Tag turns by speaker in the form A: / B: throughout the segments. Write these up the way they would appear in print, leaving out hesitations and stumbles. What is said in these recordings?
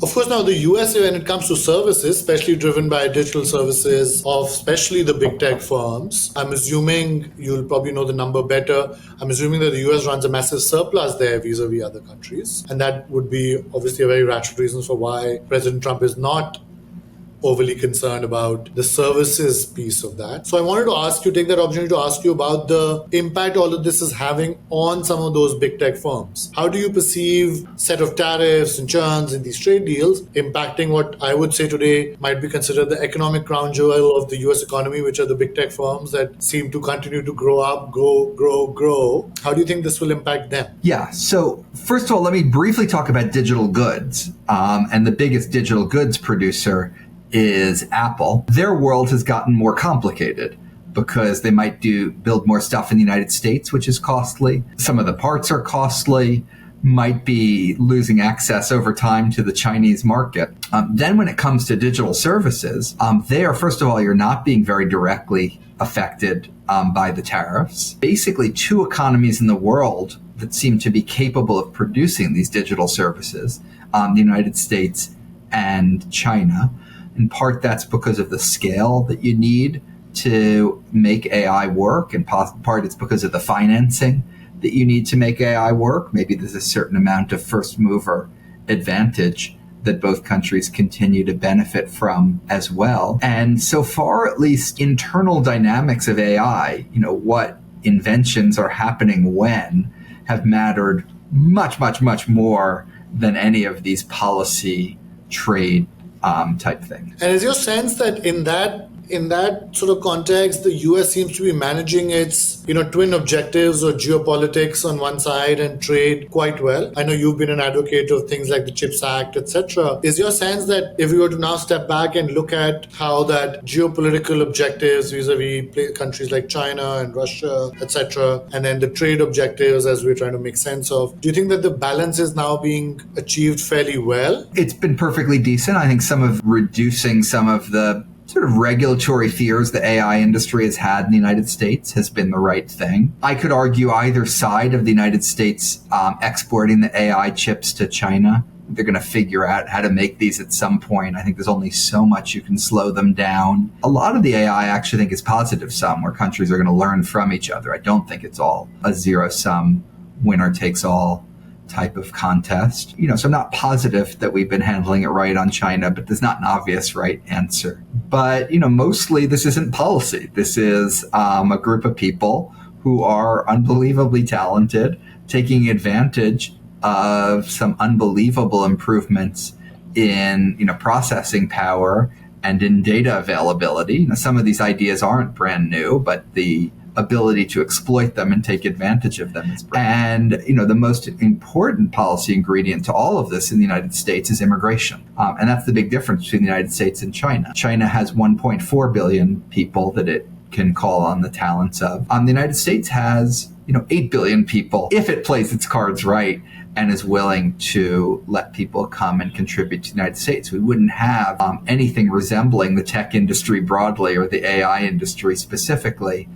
A: Of course, now the US, when it comes to services, especially driven by digital services of especially the big tech firms, I'm assuming you'll probably know the number better. I'm assuming that the US runs a massive surplus there vis-a-vis other countries. And that would be obviously a very rational reason for why President Trump is not overly concerned about the services piece of that. So I wanted to ask you, take that opportunity to ask you about the impact all of this is having on some of those big tech firms. How do you perceive set of tariffs and churns in these trade deals impacting what I would say today might be considered the economic crown jewel of the US economy, which are the big tech firms that seem to continue to grow up, grow. How do you think this will impact them?
B: Yeah, so first of all, let me briefly talk about digital goods. And the biggest digital goods producer is Apple. Their world has gotten more complicated because they might build more stuff in the United States, which is costly. Some of the parts are costly, might be losing access over time to the Chinese market. Then when it comes to digital services, first of all, you're not being very directly affected by the tariffs. Basically, two economies in the world that seem to be capable of producing these digital services, the United States and China. In part, that's because of the scale that you need to make AI work. In part, it's because of the financing that you need to make AI work. Maybe there's a certain amount of first mover advantage that both countries continue to benefit from as well. And so far, at least, internal dynamics of AI, what inventions are happening when, have mattered much, much, much more than any of these policy trade type thing.
A: And is your sense that in that sort of context, the US seems to be managing its, twin objectives or geopolitics on one side and trade quite well? I know you've been an advocate of things like the CHIPS Act, etc. Is your sense that if we were to now step back and look at how that geopolitical objectives vis-a-vis countries like China and Russia, etc., and then the trade objectives as we're trying to make sense of, do you think that the balance is now being achieved fairly well?
B: It's been perfectly decent. I think reducing some of the sort of regulatory fears the AI industry has had in the United States has been the right thing. I could argue either side of the United States exporting the AI chips to China. They're going to figure out how to make these at some point. I think there's only so much you can slow them down. A lot of the AI I actually think is positive sum, where countries are going to learn from each other. I don't think it's all a zero-sum, winner-takes-all type of contest. So I'm not positive that we've been handling it right on China, but there's not an obvious right answer. But, mostly this isn't policy. This is a group of people who are unbelievably talented, taking advantage of some unbelievable improvements in, processing power and in data availability. Some of these ideas aren't brand new, but the ability to exploit them and take advantage of them is brand new. And, the most important policy ingredient to all of this in the United States is immigration. And that's the big difference between the United States and China. China has 1.4 billion people that it can call on the talents of. The United States has, 8 billion people, if it plays its cards right and is willing to let people come and contribute to the United States. We wouldn't have anything resembling the tech industry broadly or the AI industry specifically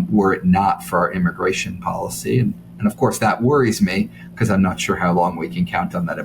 B: were it not for our immigration policy. And of course, that worries me because I'm not sure how long we can count on that immigration.